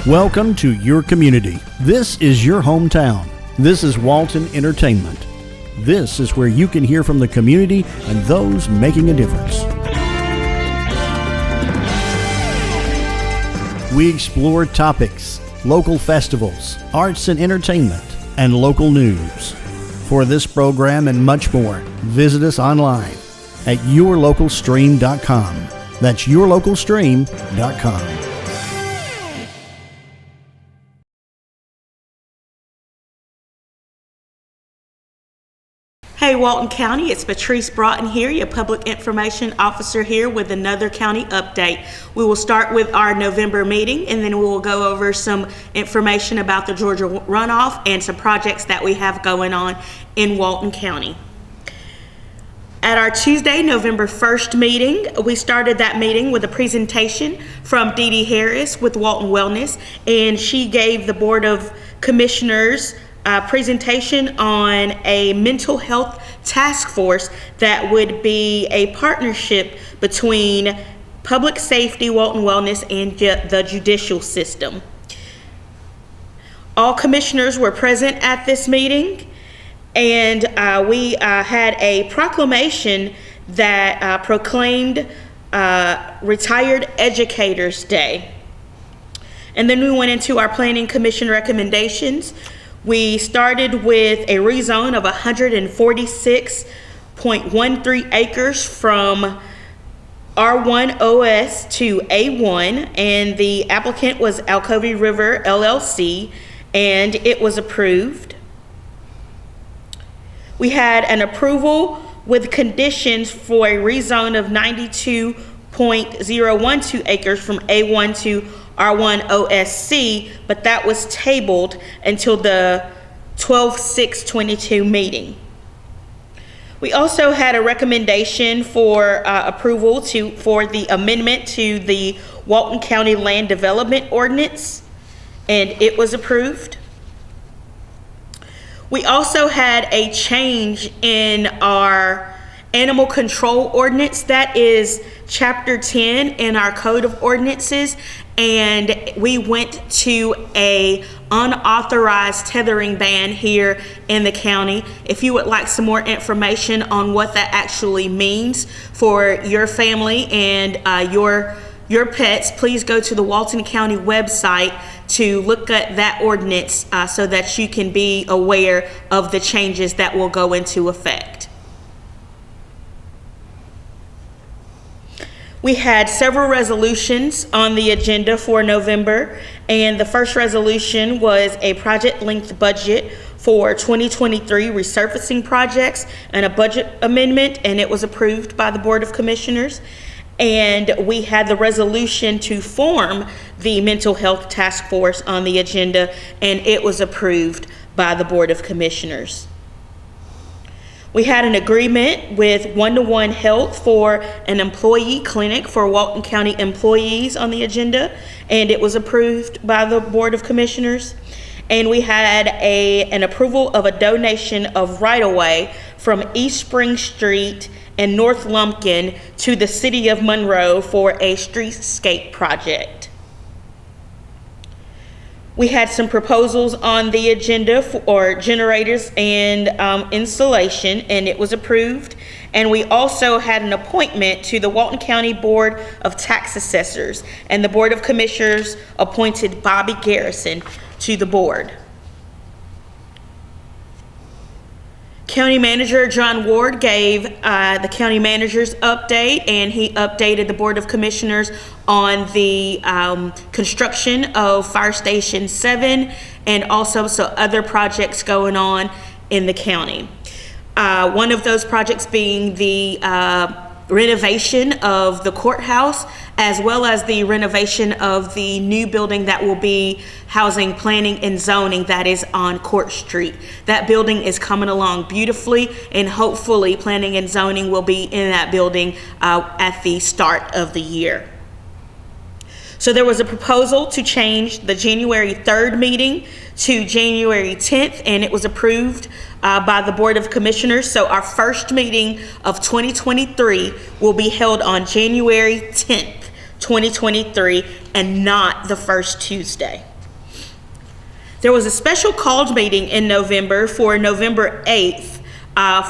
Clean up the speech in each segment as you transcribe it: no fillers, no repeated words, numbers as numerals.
Welcome to your community. This is your hometown. This is Walton Entertainment. This is where you can hear from the community and those making a difference. We explore topics, local festivals, arts and entertainment, and local news. For this program and much more, visit us online at yourlocalstream.com. That's yourlocalstream.com. Hey Walton County, it's Patrice Broughton here, your Public Information Officer here with another county update. We will start with our November meeting and then we will go over some information about the Georgia runoff and some projects that we have going on in Walton County. At our Tuesday, November 1st meeting, we started that meeting with a presentation from Dee Dee Harris with Walton Wellness, and she gave the Board of Commissioners presentation on a mental health task force that would be a partnership between public safety, Walton Wellness, and the judicial system. All commissioners were present at this meeting, and we had a proclamation that proclaimed Retired Educators Day. And then we went into our Planning Commission recommendations. We started with a rezone of 146.13 acres from R1 OS to A1, and the applicant was Alcovey River LLC, and it was approved. We had an approval with conditions for a rezone of 92.012 acres from A1 to R1 OSC, but that was tabled until the 12/6/22 meeting. We also had a recommendation for approval for the amendment to the Walton County Land Development Ordinance, and it was approved. We also had a change in our animal control ordinance. That is chapter 10 in our code of ordinances, and we went to a unauthorized tethering ban here in the county. If you would like some more information on what that actually means for your family and your pets, please go to the Walton County website to look at that ordinance so that you can be aware of the changes that will go into effect. We had several resolutions on the agenda for November, and the first resolution was a project length budget for 2023 resurfacing projects and a budget amendment, and it was approved by the Board of Commissioners. And we had the resolution to form the mental health task force on the agenda, and it was approved by the Board of Commissioners. We had an agreement with One-to-One Health for an employee clinic for Walton County employees on the agenda, and it was approved by the Board of Commissioners. And we had an approval of a donation of right-of-way from East Spring Street and North Lumpkin to the City of Monroe for a streetscape project. We had some proposals on the agenda for generators and installation, and it was approved. And we also had an appointment to the Walton County Board of Tax Assessors, and the Board of Commissioners appointed Bobby Garrison to the board. County Manager John Ward gave the county manager's update, and he updated the Board of Commissioners on the construction of Fire Station 7 and also some other projects going on in the county. One of those projects being the renovation of the courthouse, as well as the renovation of the new building that will be housing planning and zoning that is on Court Street. That building is coming along beautifully, and hopefully planning and zoning will be in that building at the start of the year. So there was a proposal to change the January 3rd meeting to January 10th, and it was approved by the Board of Commissioners. So our first meeting of 2023 will be held on January 10th, 2023, and not the first Tuesday. There was a special called meeting in November for November 8th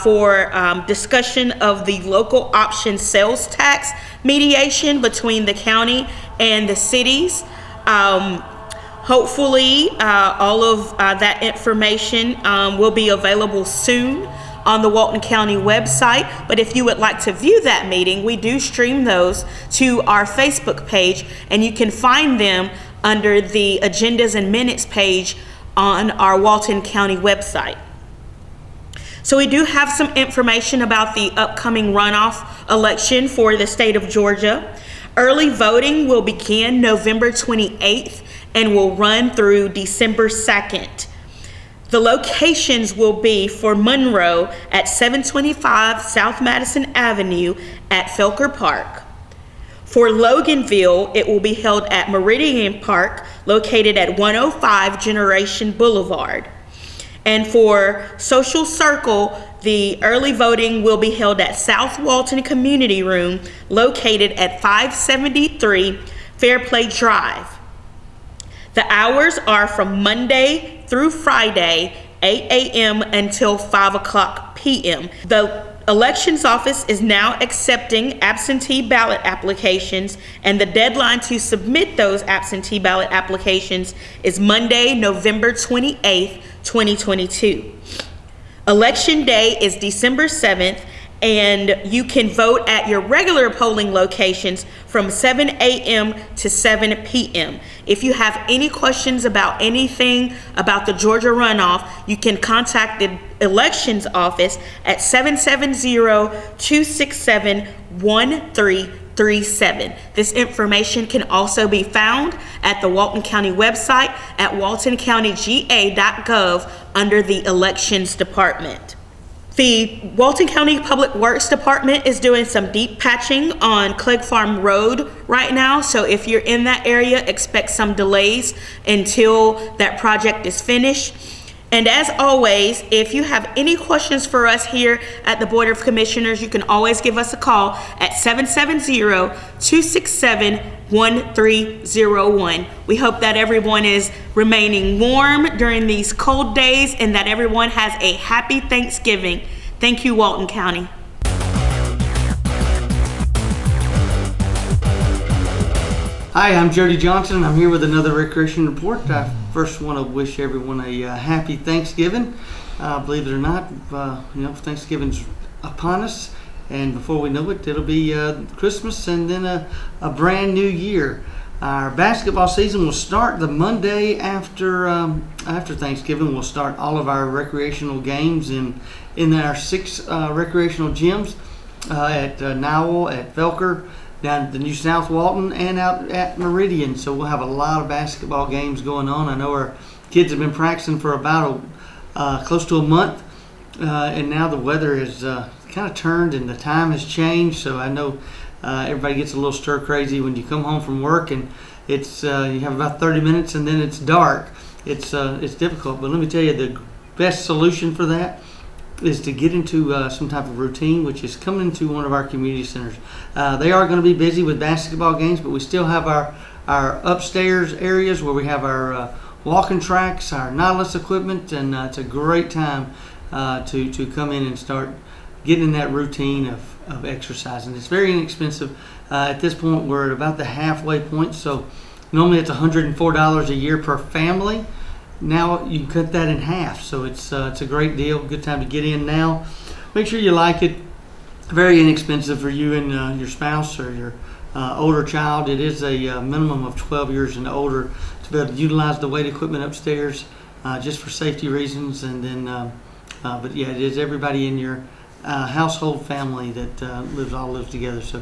for discussion of the local option sales tax mediation between the county and the cities. Hopefully, all of that information will be available soon on the Walton County website. But if you would like to view that meeting, we do stream those to our Facebook page, and you can find them under the agendas and minutes page on our Walton County website. So we do have some information about the upcoming runoff election for the state of Georgia. Early voting will begin November 28th and will run through December 2nd. The locations will be for Monroe at 725 South Madison Avenue at Felker Park. For Loganville, it will be held at Meridian Park, located at 105 Generation Boulevard. And for Social Circle, the early voting will be held at South Walton Community Room, located at 573 Fairplay Drive. The hours are from Monday through Friday, 8 a.m. until 5 o'clock p.m. The Elections Office is now accepting absentee ballot applications, and the deadline to submit those absentee ballot applications is Monday, November 28th, 2022. Election Day is December 7th, and you can vote at your regular polling locations from 7 a.m. to 7 p.m. If you have any questions about anything about the Georgia runoff, you can contact the Elections Office at 770-267-1337. This information can also be found at the Walton County website at waltoncountyga.gov under the Elections Department. The Walton County Public Works Department is doing some deep patching on Clegg Farm Road right now. So if you're in that area, expect some delays until that project is finished. And as always, if you have any questions for us here at the Board of Commissioners, you can always give us a call at 770-267-1301. We hope that everyone is remaining warm during these cold days and that everyone has a happy Thanksgiving. Thank you, Walton County. Hi, I'm Jody Johnson. I'm here with another Recreation Report. I first want to wish everyone a happy Thanksgiving. Believe it or not, Thanksgiving's upon us, and before we know it, it'll be Christmas and then a brand new year. Our basketball season will start the Monday after Thanksgiving. We'll start all of our recreational games in our 6 recreational gyms at Nowell, at Felker, down at the New South Walton, and out at Meridian. So we'll have a lot of basketball games going on. I know our kids have been practicing for about close to a month, and now the weather has kind of turned and the time has changed. So I know everybody gets a little stir crazy when you come home from work and it's you have about 30 minutes and then it's dark. It's difficult, but let me tell you, the best solution for that is to get into some type of routine, which is coming into one of our community centers. They are going to be busy with basketball games, but we still have our upstairs areas where we have our walking tracks, our Nautilus equipment, and it's a great time to come in and start getting in that routine of exercising. It's very inexpensive. At this point, we're at about the halfway point, so normally it's $104 a year per family. Now you can cut that in half, so it's a great deal. Good time to get in now. Make sure you like it. Very inexpensive for you and your spouse or your older child. It is a minimum of 12 years and older to be able to utilize the weight equipment upstairs, just for safety reasons. And then, but yeah, it is everybody in your household family that lives together. So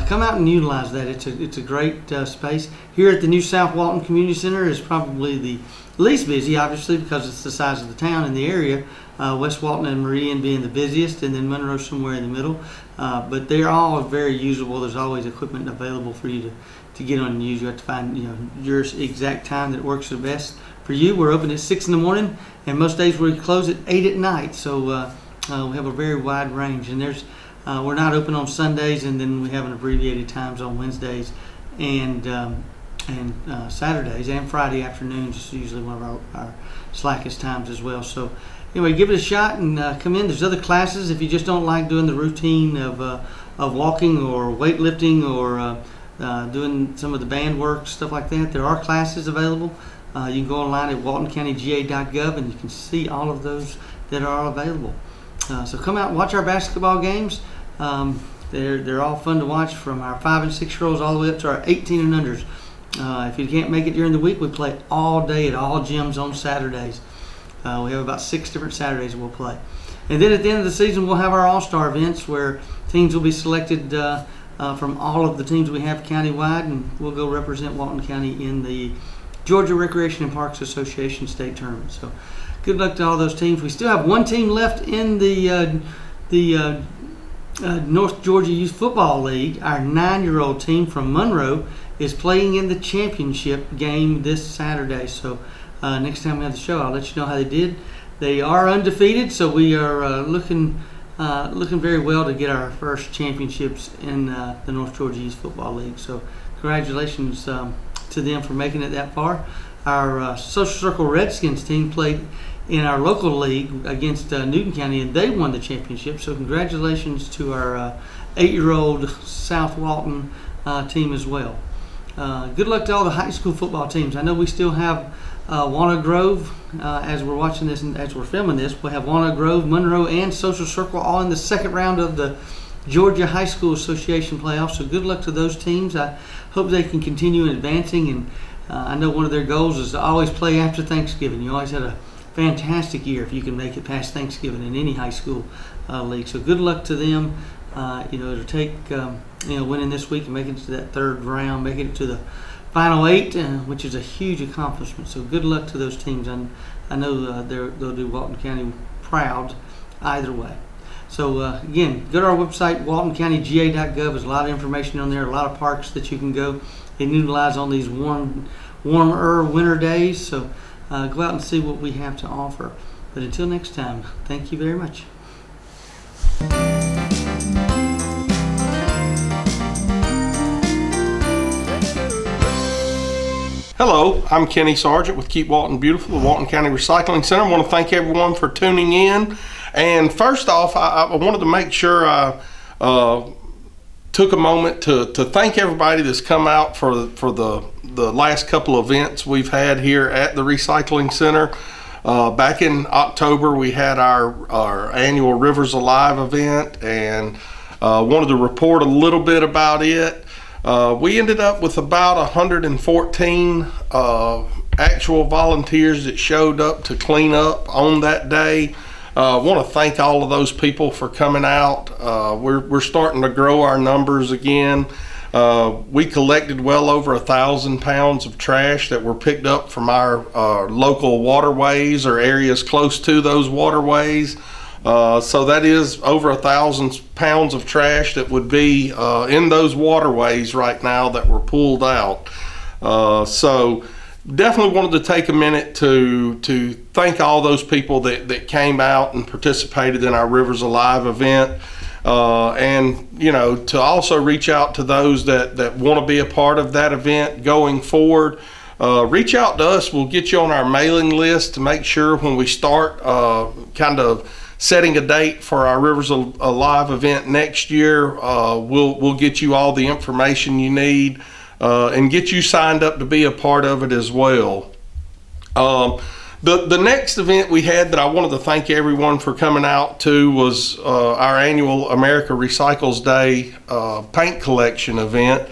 come out and utilize that. It's a great space. Here at the New South Walton Community Center is probably the least busy, obviously, because it's the size of the town in the area. West Walton and Meridian being the busiest, and then Monroe somewhere in the middle. But they're all very usable. There's always equipment available for you to get on and use. You have to find your exact time that works the best for you. We're open at 6 in the morning, and most days we close at 8 at night. So we have a very wide range. And we're not open on Sundays, and then we have an abbreviated times on Wednesdays and and Saturdays and Friday afternoons is usually one of our slackest times as well. So anyway, give it a shot and come in. There's other classes if you just don't like doing the routine of walking or weightlifting or doing some of the band work, stuff like that. There are classes available. You can go online at waltoncountyga.gov and you can see all of those that are available. So come out and watch our basketball games. They're all fun to watch, from our 5 and 6 year olds all the way up to our 18 and unders. If you can't make it during the week, we play all day at all gyms on Saturdays. We have about 6 different Saturdays we'll play. And then at the end of the season, we'll have our all-star events where teams will be selected from all of the teams we have countywide, and we'll go represent Walton County in the Georgia Recreation and Parks Association state tournament. So good luck to all those teams. We still have one team left in the North Georgia Youth Football League. Our 9-year-old team from Monroe is playing in the championship game this Saturday. So next time we have the show, I'll let you know how they did. They are undefeated, so we are looking very well to get our first championships in the North Georgia Youth Football League. So congratulations to them for making it that far. Our Social Circle Redskins team played in our local league against Newton County, and they won the championship. So congratulations to our 8-year-old South Walton team as well. Good luck to all the high school football teams. I know we still have Walnut Grove, as we're watching this and as we're filming this, we have Walnut Grove, Monroe, and Social Circle all in the second round of the Georgia High School Association playoffs. So good luck to those teams. I hope they can continue advancing, and I know one of their goals is to always play after Thanksgiving. You always had a fantastic year if you can make it past Thanksgiving in any high school league. So good luck to them. It'll take winning this week and making it to that third round, making it to the final 8, which is a huge accomplishment. So good luck to those teams. I know they'll do Walton County proud either way. So again, go to our website, waltoncountyga.gov. There's a lot of information on there, a lot of parks that you can go and utilize on these warmer winter days. So go out and see what we have to offer. But until next time, thank you very much. Hello, I'm Kenny Sargent with Keep Walton Beautiful, the Walton County Recycling Center. I want to thank everyone for tuning in. And first off, I wanted to make sure I took a moment to thank everybody that's come out for the last couple of events we've had here at the Recycling Center. Back in October, we had our annual Rivers Alive event, and wanted to report a little bit about it. We ended up with about 114 actual volunteers that showed up to clean up on that day. I want to thank all of those people for coming out. We're starting to grow our numbers again. We collected well over 1,000 pounds of trash that were picked up from our local waterways or areas close to those waterways. So that is over 1,000 pounds of trash that would be in those waterways right now that were pulled out. So definitely wanted to take a minute to thank all those people that came out and participated in our Rivers Alive event. And to also reach out to those that want to be a part of that event going forward. Reach out to us. We'll get you on our mailing list to make sure when we start kind of setting a date for our Rivers Alive event next year, we'll get you all the information you need and get you signed up to be a part of it as well. The next event we had that I wanted to thank everyone for coming out to was our annual America Recycles Day paint collection event.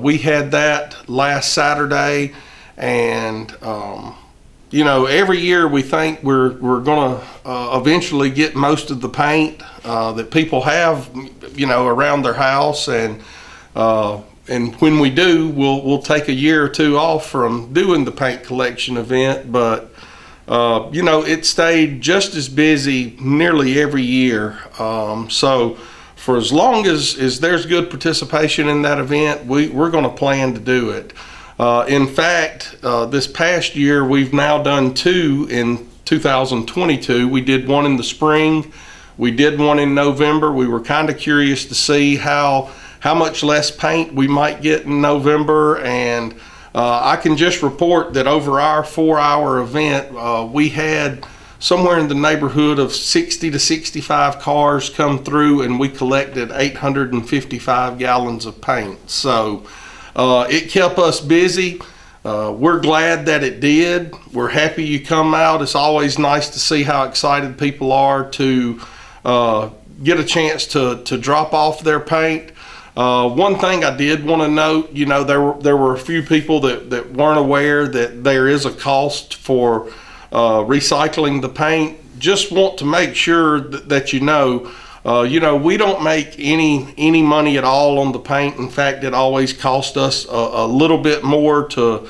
We had that last Saturday, and every year we think we're going to eventually get most of the paint that people have, around their house, and when we do, we'll take a year or two off from doing the paint collection event. But it stayed just as busy nearly every year. So for as long as there's good participation in that event, we're going to plan to do it. In fact, this past year, we've now done 2 in 2022. We did one in the spring. We did one in November. We were kind of curious to see how much less paint we might get in November, and I can just report that over our 4-hour event, we had somewhere in the neighborhood of 60 to 65 cars come through, and we collected 855 gallons of paint. So it kept us busy. We're glad that it did. We're happy you come out. It's always nice to see how excited people are to get a chance to drop off their paint. One thing I did want to note, there were a few people that weren't aware that there is a cost for recycling the paint. Just want to make sure that we don't make any money at all on the paint. In fact, it always costs us a little bit more to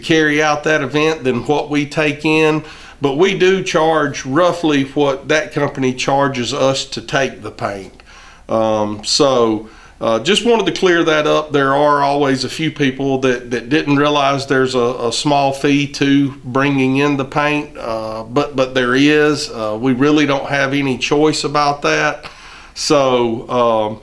carry out that event than what we take in. But we do charge roughly what that company charges us to take the paint. Just wanted to clear that up. There are always a few people that didn't realize there's a small fee to bringing in the paint, but there is. We really don't have any choice about that. So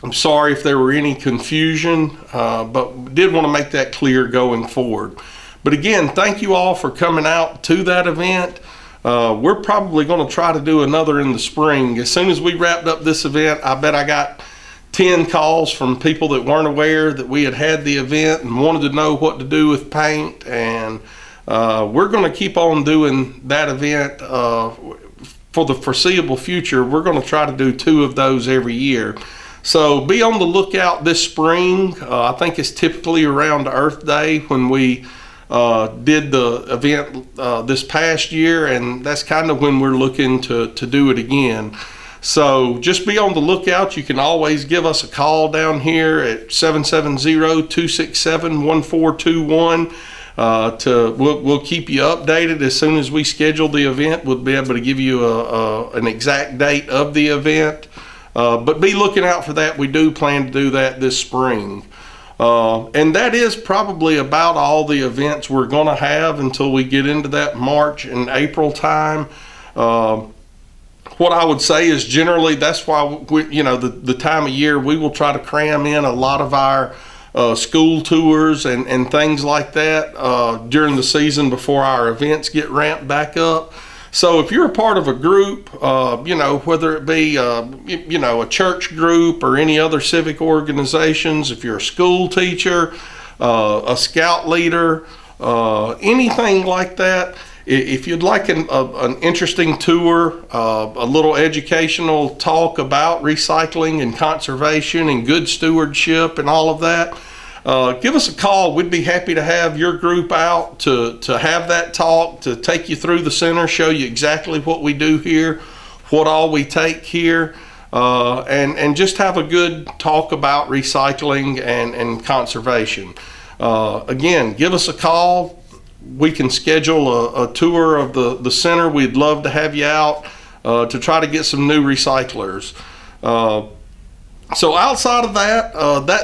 I'm sorry if there were any confusion, but did want to make that clear going forward. But again, thank you all for coming out to that event. We're probably going to try to do another in the spring. As soon as we wrapped up this event, I bet I got 10 calls from people that weren't aware that we had the event and wanted to know what to do with paint. And we're going to keep on doing that event for the foreseeable future. We're going to try to do 2 of those every year. So be on the lookout this spring. I think it's typically around Earth Day when we did the event this past year, and that's kind of when we're looking to do it again. So just be on the lookout. You can always give us a call down here at 770-267-1421. We'll keep you updated as soon as we schedule the event. We'll be able to give you an exact date of the event. But be looking out for that. We do plan to do that this spring. And that is probably about all the events we're going to have until we get into that March and April time. What I would say is generally that's why the time of year we will try to cram in a lot of our school tours and things like that during the season before our events get ramped back up. So if you're a part of a group, whether it be a church group or any other civic organizations, if you're a school teacher, a scout leader, anything like that. If you'd like an interesting tour, a little educational talk about recycling and conservation and good stewardship and all of that, give us a call. We'd be happy to have your group out to have that talk, to take you through the center, show you exactly what we do here, what all we take here, and just have a good talk about recycling and conservation. Again, give us a call. We can schedule a tour of the center. We'd love to have you out to try to get some new recyclers. So outside of that,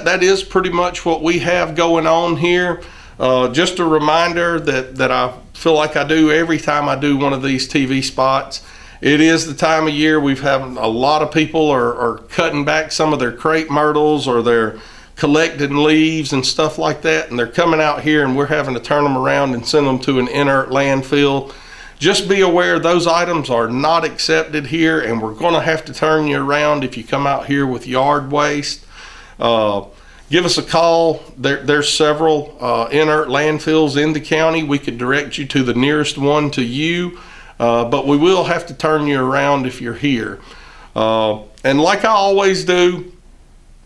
that is pretty much what we have going on here. Just a reminder that I feel like I do every time I do one of these TV spots. It is the time of year we've had a lot of people are cutting back some of their crepe myrtles, or they're collecting leaves and stuff like that, and they're coming out here and we're having to turn them around and send them to an inert landfill. Just be aware those items are not accepted here, and we're going to have to turn you around if you come out here with yard waste. Give us a call. There's several inert landfills in the county. We could direct you to the nearest one to you, but we will have to turn you around if you're here. And like I always do,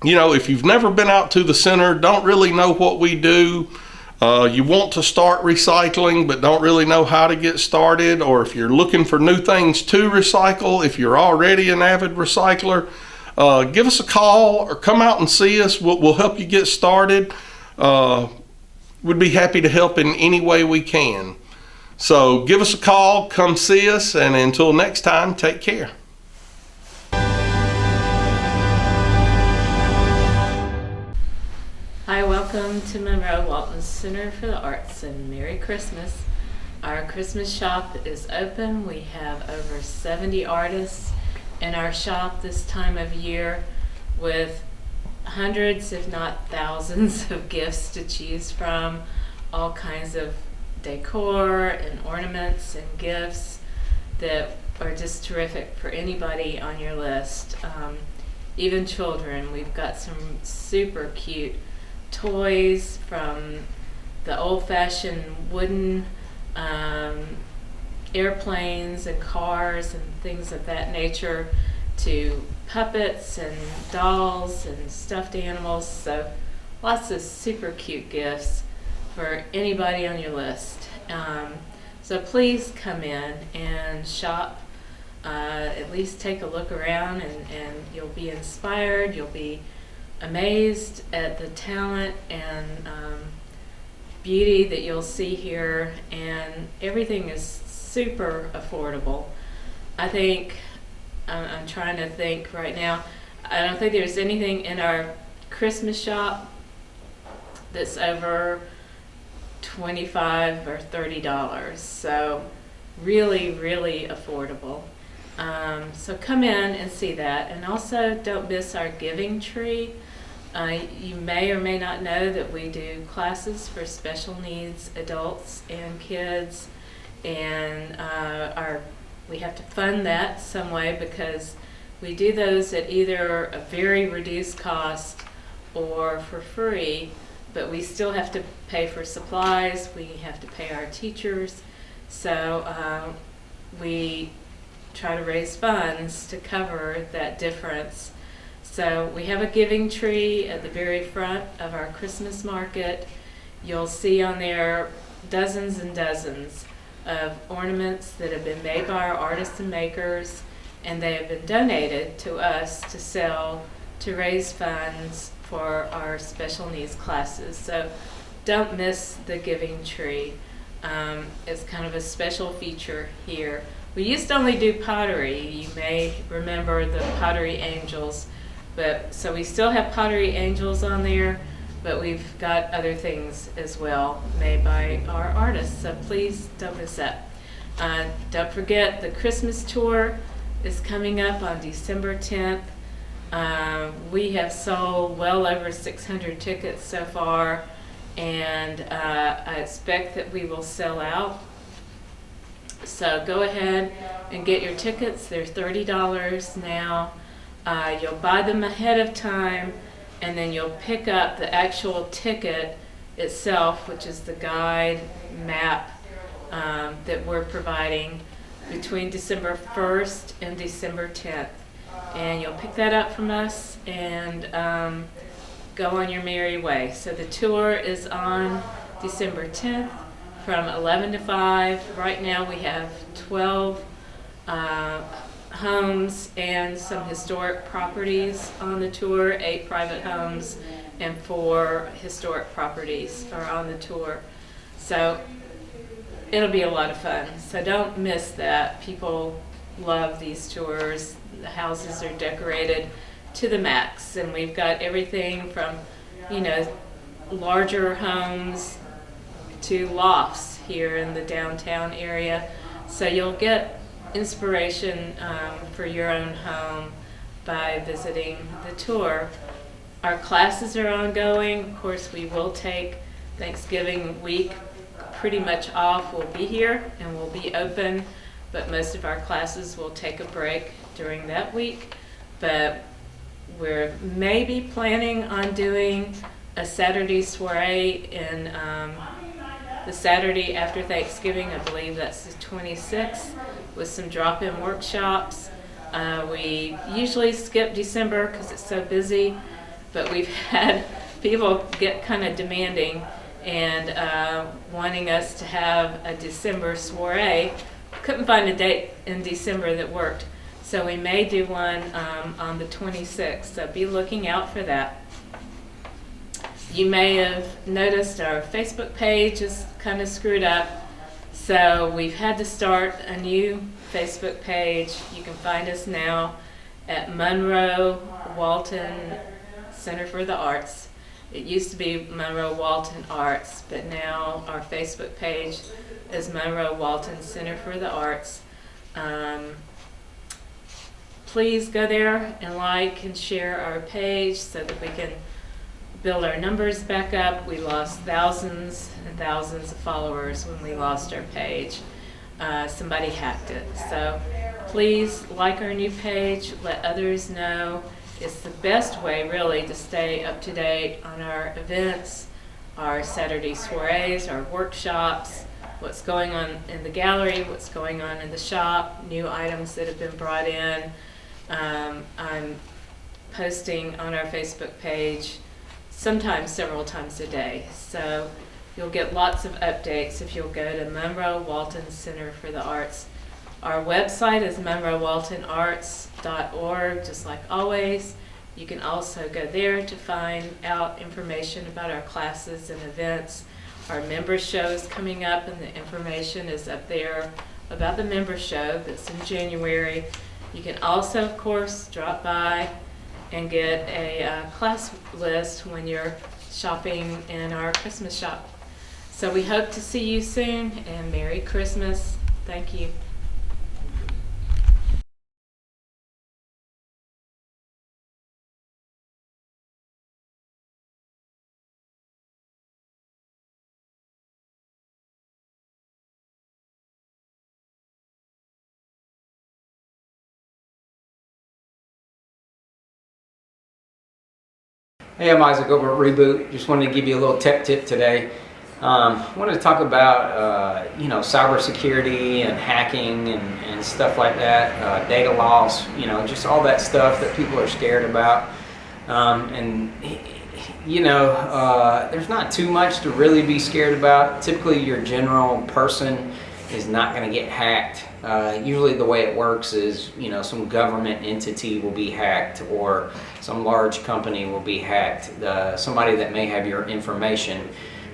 if you've never been out to the center, don't really know what we do, you want to start recycling but don't really know how to get started, or if you're looking for new things to recycle, if you're already an avid recycler, give us a call or come out and see us. We'll help you get started. We'd be happy to help in any way we can. So give us a call, come see us, and until next time, take care. Hi, welcome to Monroe Walton Center for the Arts, and Merry Christmas. Our Christmas shop is open. We have over 70 artists in our shop this time of year, with hundreds if not thousands of gifts to choose from. all kinds of decor and ornaments and gifts that are just terrific for anybody on your list. Even children. We've got some super cute toys, from the old-fashioned wooden airplanes and cars and things of that nature, to puppets and dolls and stuffed animals. So lots of super cute gifts for anybody on your list. So please come in and shop. At least take a look around, and you'll be inspired. You'll be amazed at the talent and beauty that you'll see here, and everything is super affordable. I think, I'm trying to think right now, I don't think there's anything in our Christmas shop that's over $25 or $30. So really, really affordable. So come in and see that. And also don't miss our giving tree. You may or may not know that we do classes for special needs adults and kids, and we have to fund that some way, because we do those at either a very reduced cost or for free, but we still have to pay for supplies, we have to pay our teachers, so we try to raise funds to cover that difference. So we have a giving tree at the very front of our Christmas market. You'll see on there dozens and dozens of ornaments that have been made by our artists and makers, and they have been donated to us to sell to raise funds for our special needs classes. So don't miss the giving tree. It's kind of a special feature here. We used to only do pottery. You may remember the pottery angels, but so we still have pottery angels on there, but we've got other things as well made by our artists, so please don't miss that. Don't forget, the Christmas tour is coming up on December 10th. We have sold well over 600 tickets so far, and I expect that we will sell out. So go ahead and get your tickets. They're $30 now. You'll buy them ahead of time, and then you'll pick up the actual ticket itself, which is the guide map that we're providing between December 1st and December 10th. And you'll pick that up from us and go on your merry way. So the tour is on December 10th from 11 to 5. Right now we have 12 homes and some historic properties on the tour, 8 private homes and 4 historic properties are on the tour. So it'll be a lot of fun. So don't miss that. People love these tours. The houses are decorated to the max, and we've got everything from, larger homes to lofts here in the downtown area. So you'll get inspiration for your own home by visiting the tour. Our classes are ongoing. Of course, we will take Thanksgiving week pretty much off. We'll be here and we'll be open, but most of our classes will take a break during that week. But we're maybe planning on doing a Saturday soiree in the Saturday after Thanksgiving. I believe that's the 26th, with some drop-in workshops. We usually skip December because it's so busy, but we've had people get kind of demanding and wanting us to have a December soiree. Couldn't find a date in December that worked, so we may do one on the 26th, so be looking out for that. You may have noticed our Facebook page is kind of screwed up, so we've had to start a new Facebook page. You can find us now at Monroe Walton Center for the Arts. It used to be Monroe Walton Arts, but now our Facebook page is Monroe Walton Center for the Arts. Please go there and like and share our page so that we can build our numbers back up. We lost thousands and thousands of followers when we lost our page. Somebody hacked it. So please like our new page, let others know. It's the best way really to stay up to date on our events, our Saturday soirees, our workshops, what's going on in the gallery, what's going on in the shop, new items that have been brought in. I'm posting on our Facebook page sometimes several times a day. So you'll get lots of updates if you'll go to Monroe Walton Center for the Arts. Our website is monroewaltonarts.org, just like always. You can also go there to find out information about our classes and events. Our member show is coming up, and the information is up there about the member show that's in January. You can also, of course, drop by and get a class list when you're shopping in our Christmas shop. So we hope to see you soon, and Merry Christmas. Thank you. Hey, I'm Isaac over at Reboot. Just wanted to give you a little tech tip today. Wanted to talk about cybersecurity and hacking and stuff like that, data loss, just all that stuff that people are scared about. There's not too much to really be scared about. Typically, your general person is not going to get hacked. Usually the way it works is, some government entity will be hacked, or some large company will be hacked, somebody that may have your information,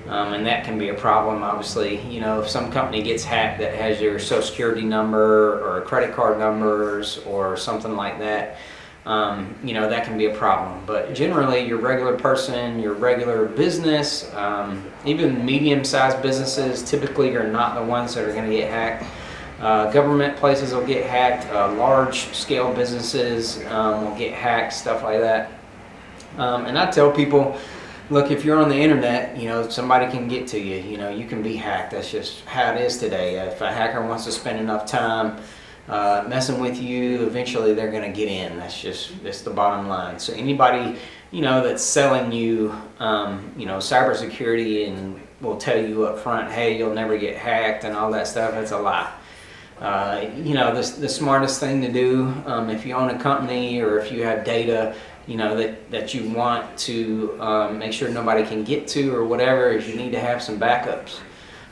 and that can be a problem. Obviously, if some company gets hacked that has your social security number or credit card numbers or something like that, that can be a problem. But generally, your regular person, your regular business, even medium-sized businesses, typically are not the ones that are going to get hacked. Government places will get hacked, large-scale businesses will get hacked, stuff like that. And I tell people, look, if you're on the internet, somebody can get to you. You can be hacked. That's just how it is today. If a hacker wants to spend enough time messing with you, eventually they're going to get in. That's the bottom line. So anybody, that's selling you, cybersecurity and will tell you up front, hey, you'll never get hacked and all that stuff, that's a lie. The smartest thing to do, if you own a company or if you have data, that you want to make sure nobody can get to or whatever, is you need to have some backups.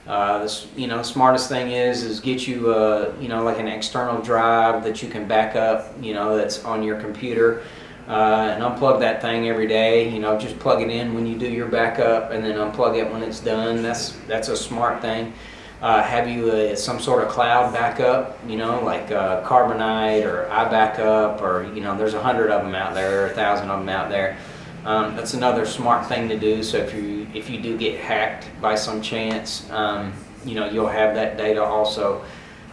The smartest thing is get you like an external drive that you can back up, that's on your computer, and unplug that thing every day. Just plug it in when you do your backup and then unplug it when it's done. That's a smart thing. Have you some sort of cloud backup, like Carbonite or iBackup, or there's 100 of them out there, or 1,000 of them out there. That's another smart thing to do. So if you do get hacked by some chance, you'll have that data also.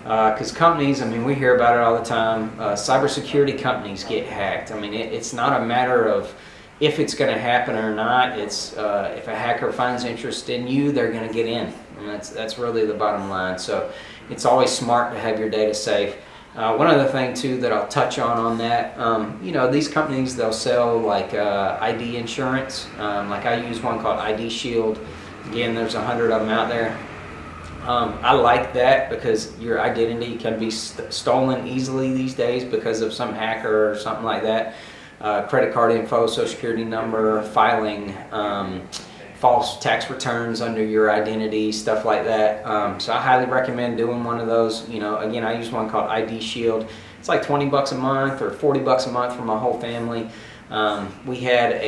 Because companies, we hear about it all the time. Cybersecurity companies get hacked. It's not a matter of if it's going to happen or not. It's if a hacker finds interest in you, they're going to get in. And that's really the bottom line. So it's always smart to have your data safe. One other thing too that I'll touch on that, these companies, they'll sell like ID insurance. Like I use one called ID Shield. Again, there's 100 of them out there. I like that because your identity can be stolen easily these days because of some hacker or something like that. Credit card info, social security number, filing false tax returns under your identity, stuff like that. So I highly recommend doing one of those. Again, I use one called ID Shield. It's like $20 a month or $40 a month for my whole family. We had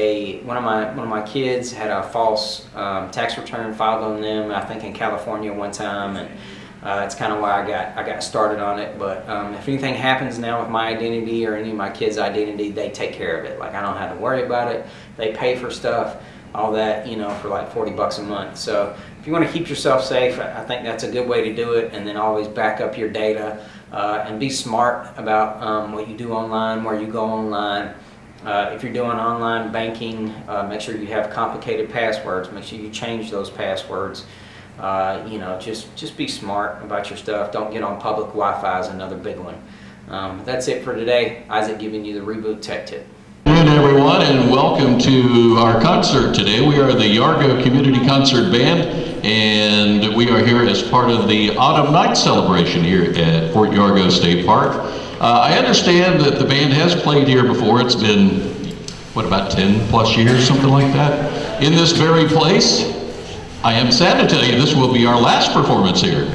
one of my kids had a false tax return filed on them, I think in California one time, and it's kind of why I got started on it. But if anything happens now with my identity or any of my kids' identity, they take care of it. Like I don't have to worry about it. They pay for stuff, all that, for like $40 a month. So if you want to keep yourself safe, I think that's a good way to do it. And then always back up your data and be smart about what you do online, where you go online. If you're doing online banking, make sure you have complicated passwords. Make sure you change those passwords. Just be smart about your stuff. Don't get on public Wi-Fi is another big one. That's it for today. Isaac giving you the Reboot Tech Tip. Good afternoon, everyone, and welcome to our concert today. We are the Yargo Community Concert Band, and we are here as part of the Autumn Night celebration here at Fort Yargo State Park. I understand that the band has played here before. It's been, about 10 plus years, something like that, in this very place. I am sad to tell you this will be our last performance here,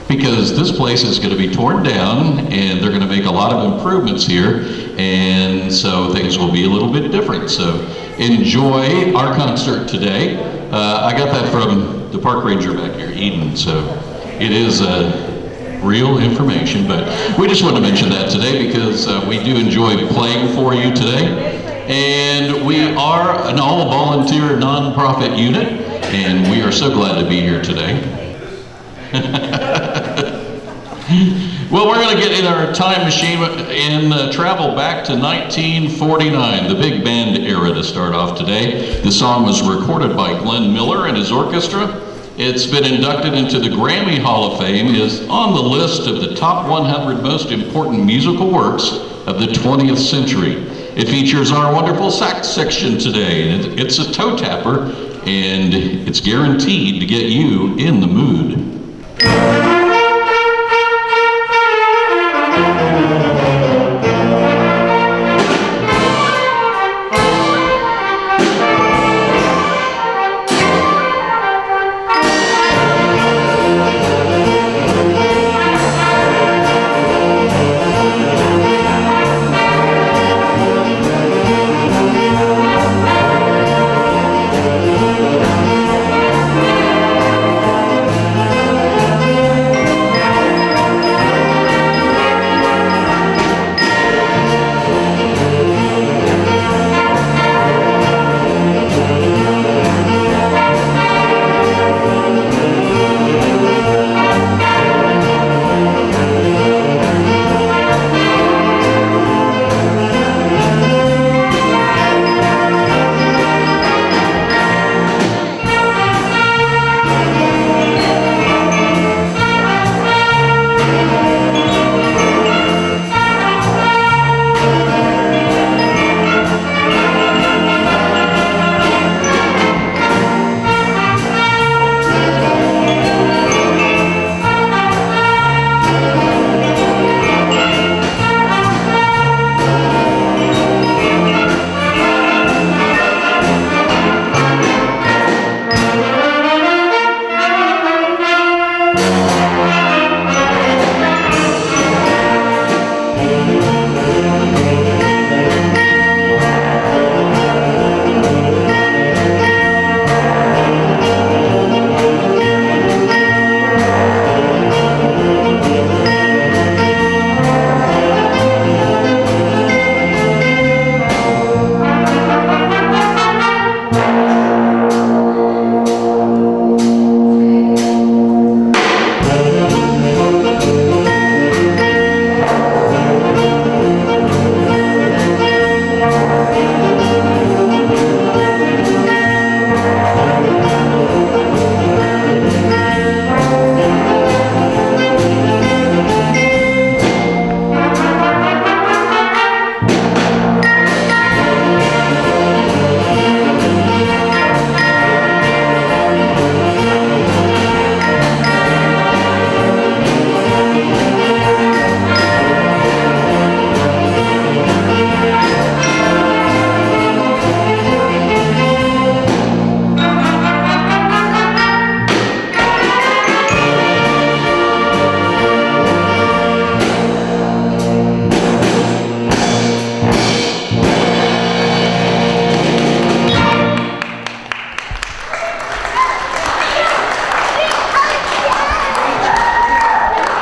because this place is going to be torn down and they're going to make a lot of improvements here, and so things will be a little bit different. So enjoy our concert today. I got that from the park ranger back here, Eden, so it is real information, but we just wanted to mention that today because we do enjoy playing for you today. And we are an all-volunteer nonprofit unit, and we are so glad to be here today. Well, we're going to get in our time machine and travel back to 1949, the big band era, to start off today. The song was recorded by Glenn Miller and his orchestra. It's been inducted into the Grammy Hall of Fame, is on the list of the top 100 most important musical works of the 20th century. It features our wonderful sax section today. It's a toe tapper, and it's guaranteed to get you in the mood.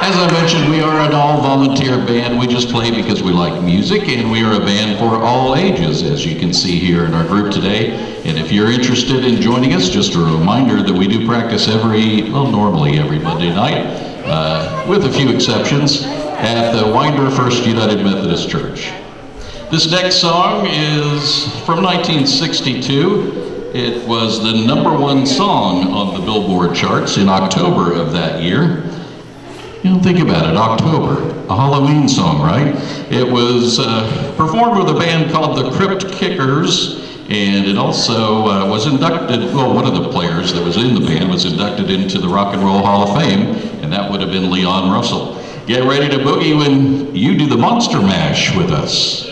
As I mentioned, we are an all-volunteer band. We just play because we like music, and we are a band for all ages, as you can see here in our group today. And if you're interested in joining us, just a reminder that we do practice normally every Monday night, with a few exceptions, at the Winder First United Methodist Church. This next song is from 1962. It was the #1 song on the Billboard charts in October of that year. You know, think about it, October, a Halloween song, right? It was performed with a band called the Crypt Kickers, and it also was inducted, well, one of the players that was in the band was inducted into the Rock and Roll Hall of Fame, and that would have been Leon Russell. Get ready to boogie when you do the Monster Mash with us.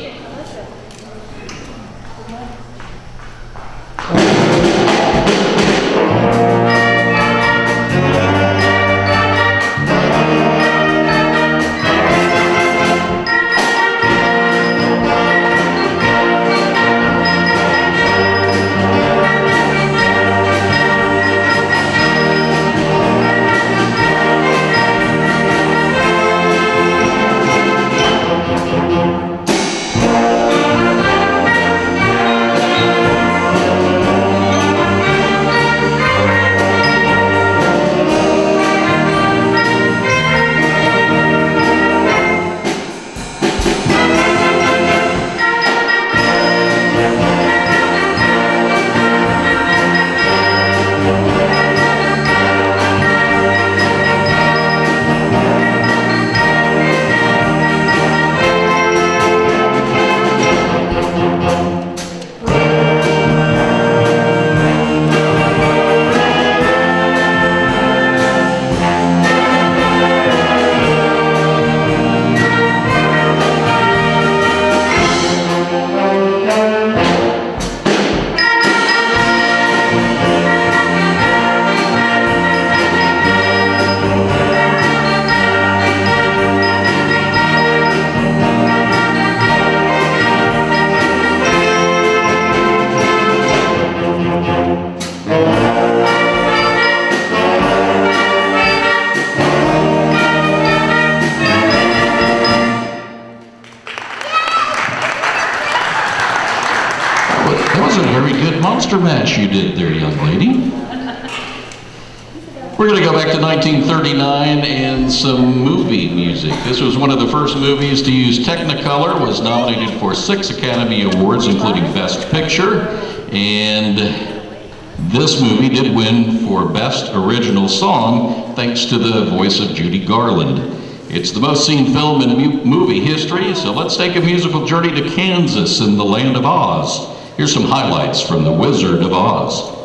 Monster Mash you did there, young lady. We're going to go back to 1939 and some movie music. This was one of the first movies to use Technicolor, was nominated for 6 Academy Awards, including Best Picture, and this movie did win for Best Original Song, thanks to the voice of Judy Garland. It's the most seen film in movie history, so let's take a musical journey to Kansas and the land of Oz. Here's some highlights from The Wizard of Oz.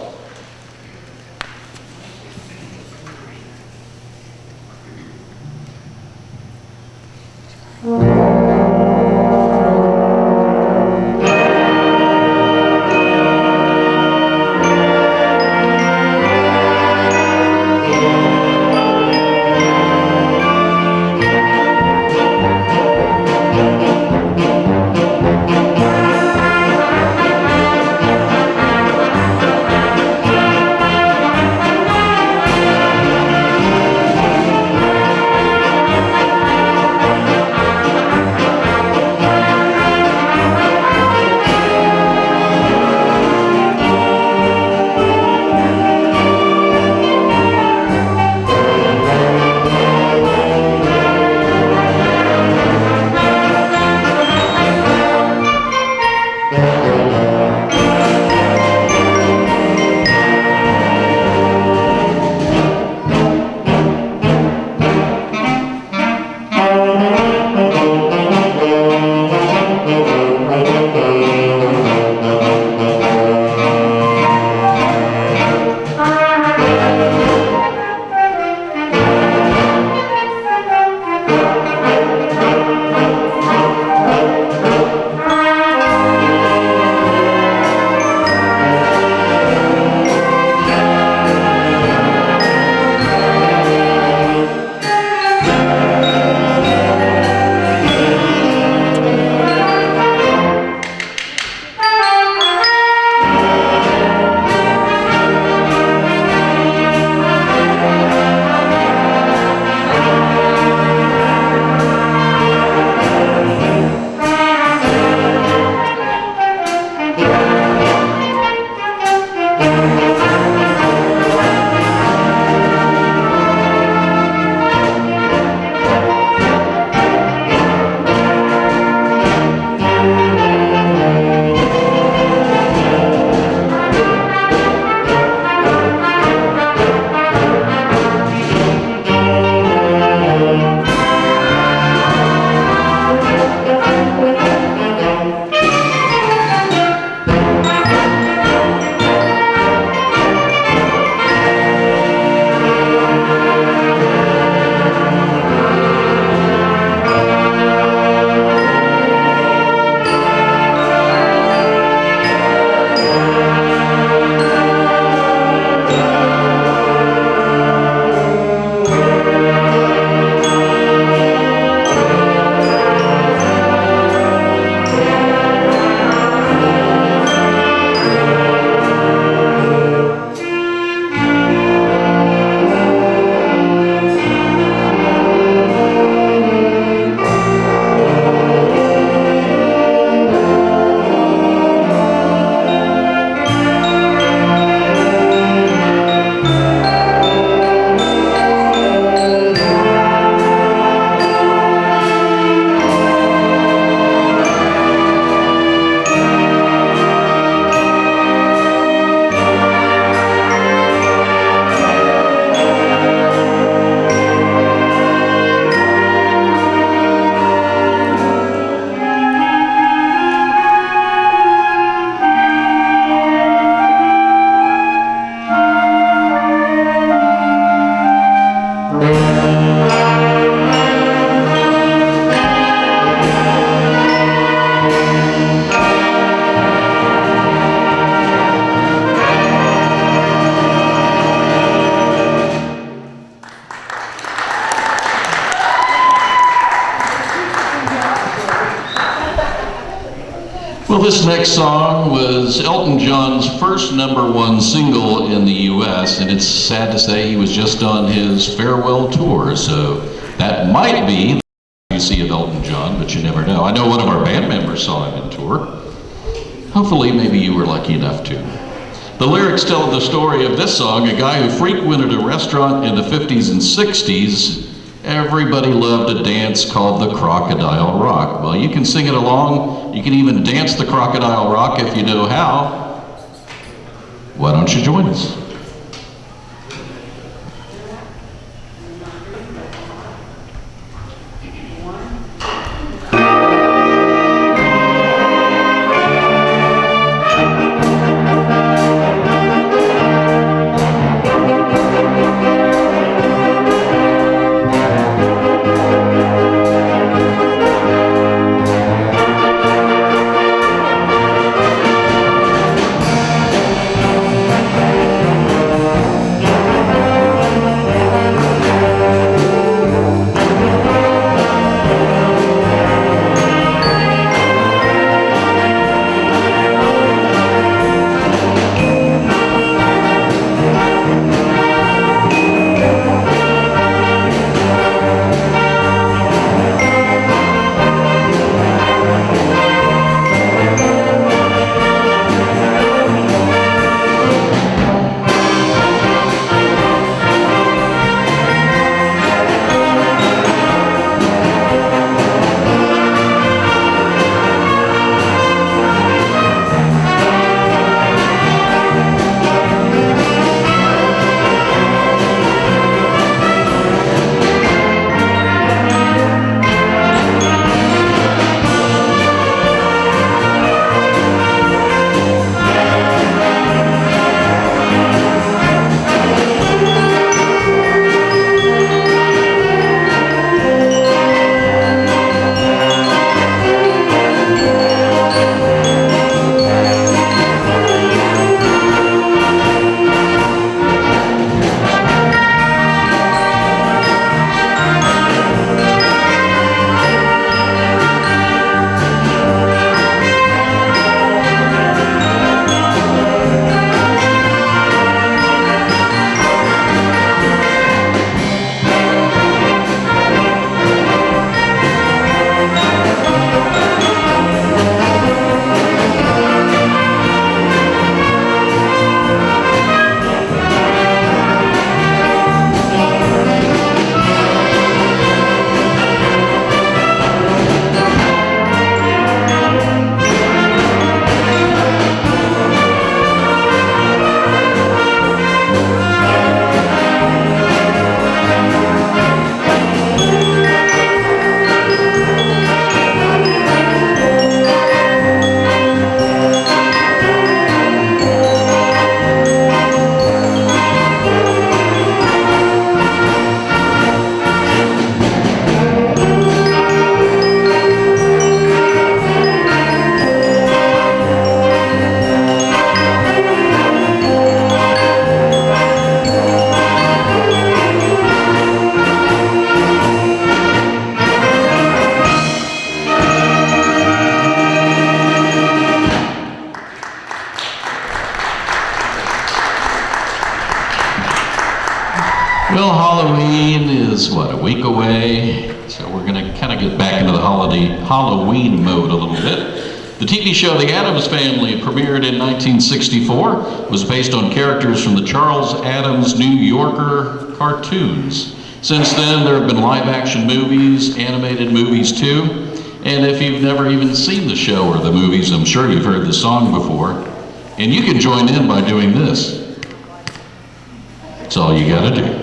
this next song was Elton John's first #1 single in the U.S., and it's sad to say he was just on his farewell tour, so that might be the you see of Elton John, but you never know. I know one of our band members saw him in tour. Hopefully, maybe you were lucky enough to. The lyrics tell the story of this song, a guy who frequented a restaurant in the 50s and 60s. Everybody loved a dance called the Crocodile Rock. Well, you can sing it along. You can even dance the Crocodile Rock if you know how. Why don't you join us? Well, Halloween is, what, a week away? So we're going to kind of get back into the Halloween mode a little bit. The TV show The Addams Family premiered in 1964, was based on characters from the Charles Addams New Yorker cartoons. Since then, there have been live-action movies, animated movies too, and if you've never even seen the show or the movies, I'm sure you've heard the song before. And you can join in by doing this. That's all you gotta do.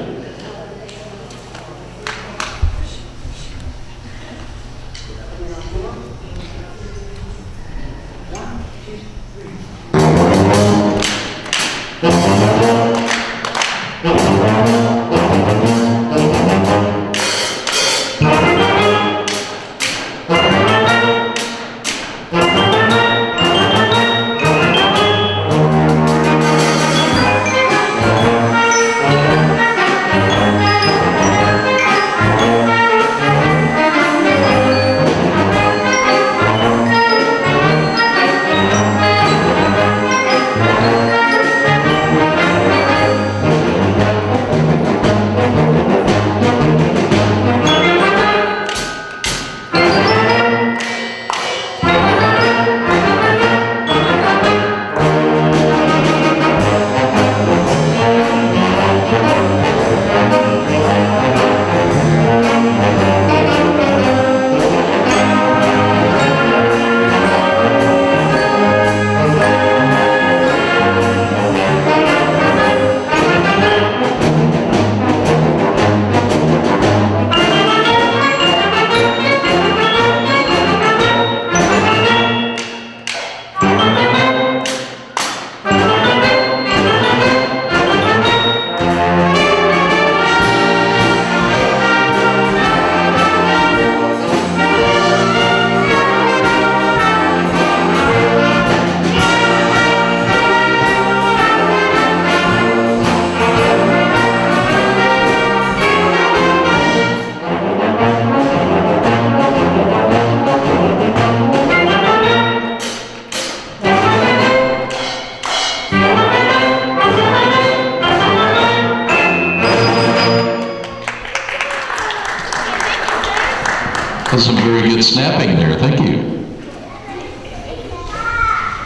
That's some very good snapping there. Thank you.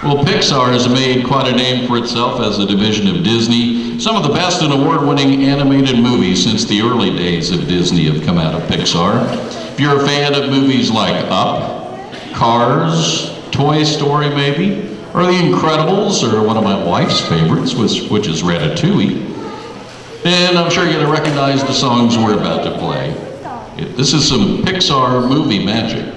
Well, Pixar has made quite a name for itself as a division of Disney. Some of the best and award-winning animated movies since the early days of Disney have come out of Pixar. If you're a fan of movies like Up, Cars, Toy Story maybe, or The Incredibles, or one of my wife's favorites, which is Ratatouille, then I'm sure you're going to recognize the songs we're about to play. This is some Pixar movie magic.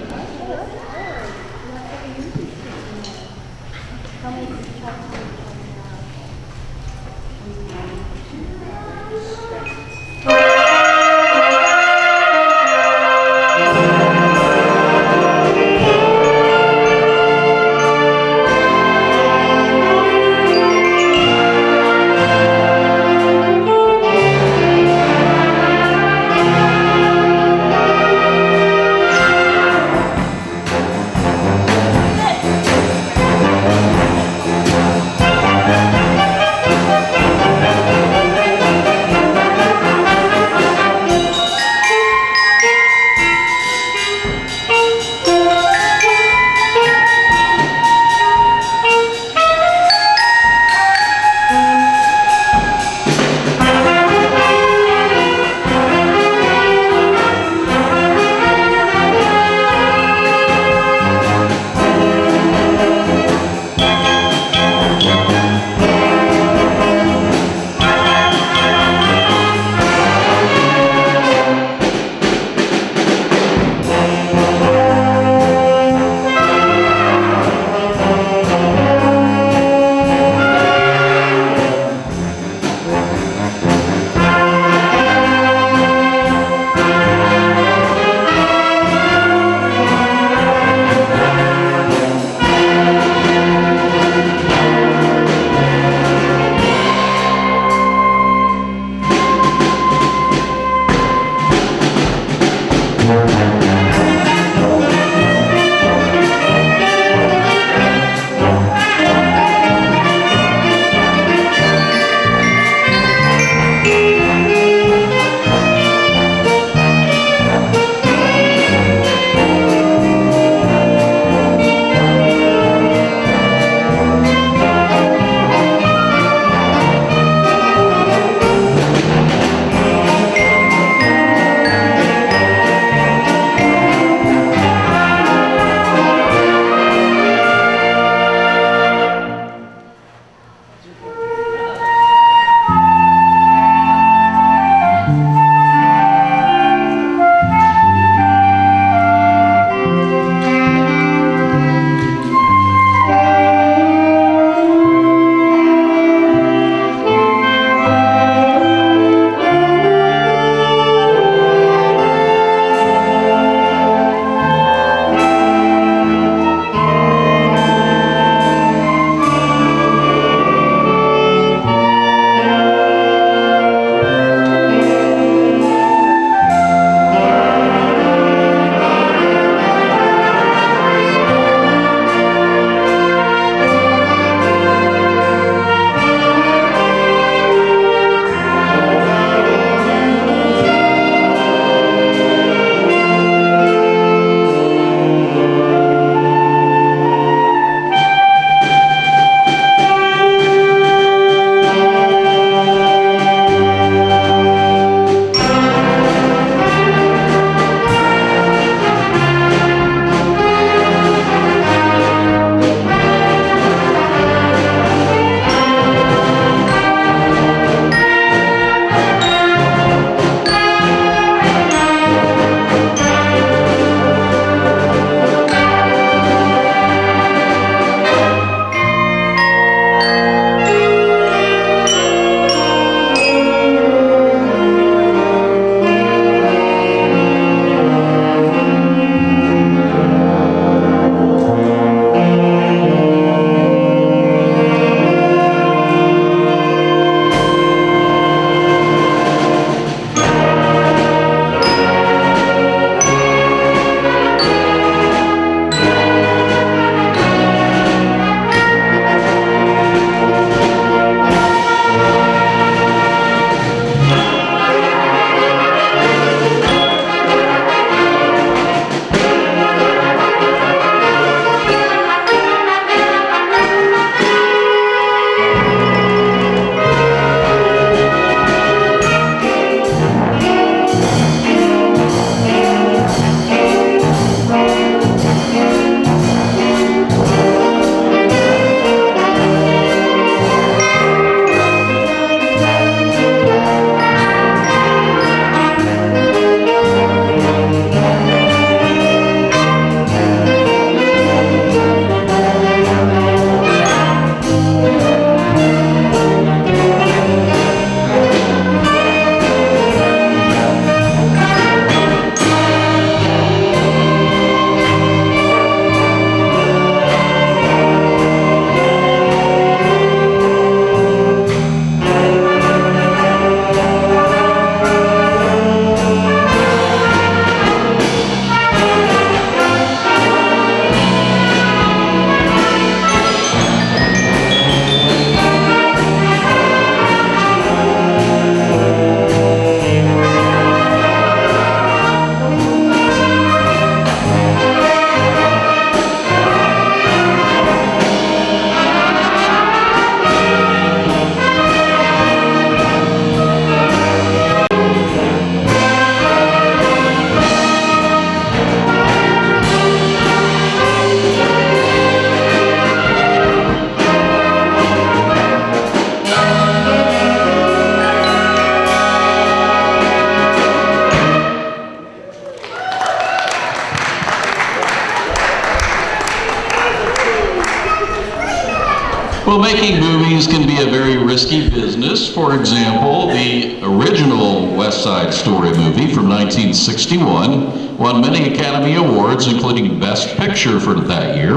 Well, making movies can be a very risky business. For example, the original West Side Story movie from 1961 won many Academy Awards, including Best Picture for that year,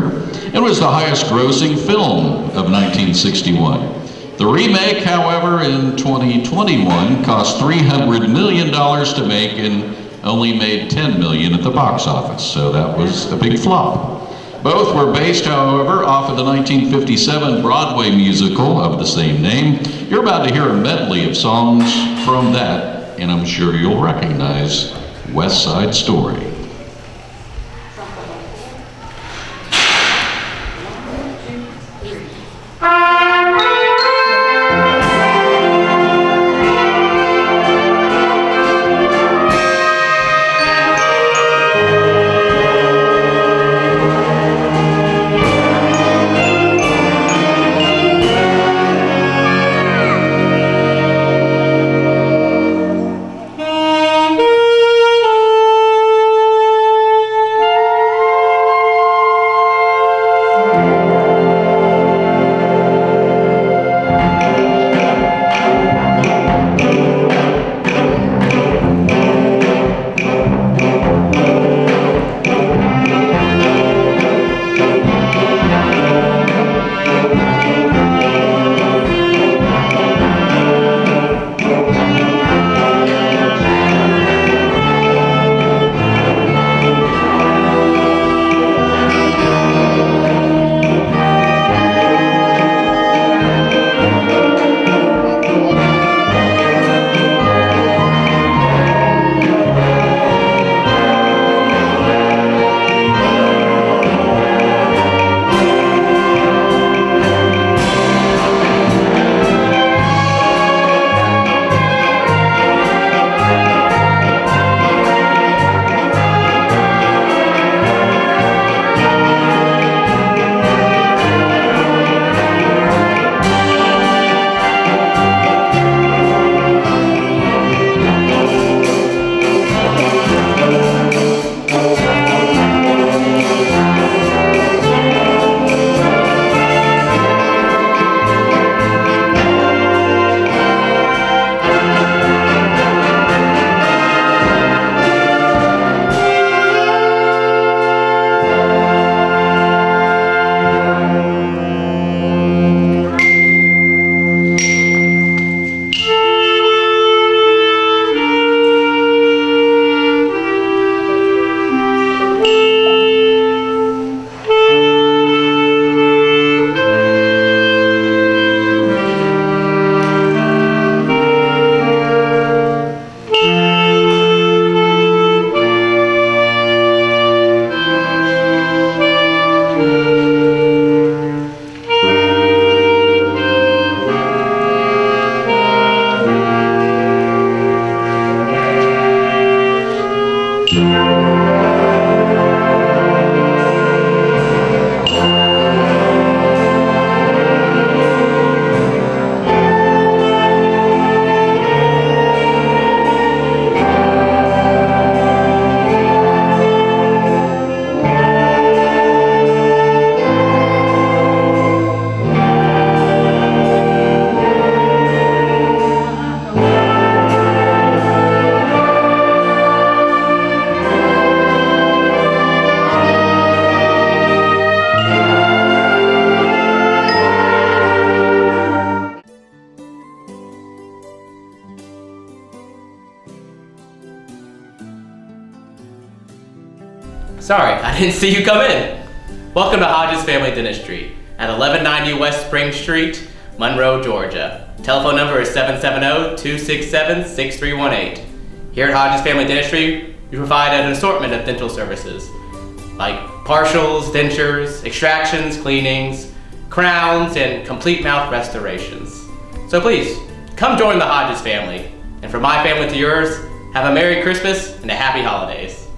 and was the highest grossing film of 1961. The remake, however, in 2021 cost $300 million to make and only made $10 million at the box office, so that was a big flop. Both were based, however, off of the 1957 Broadway musical of the same name. You're about to hear a medley of songs from that, and I'm sure you'll recognize West Side Story. Sorry, I didn't see you come in. Welcome to Hodges Family Dentistry at 1190 West Spring Street, Monroe, Georgia. Telephone number is 770-267-6318. Here at Hodges Family Dentistry, we provide an assortment of dental services like partials, dentures, extractions, cleanings, crowns, and complete mouth restorations. So please, come join the Hodges family. And from my family to yours, have a Merry Christmas and a Happy Holidays.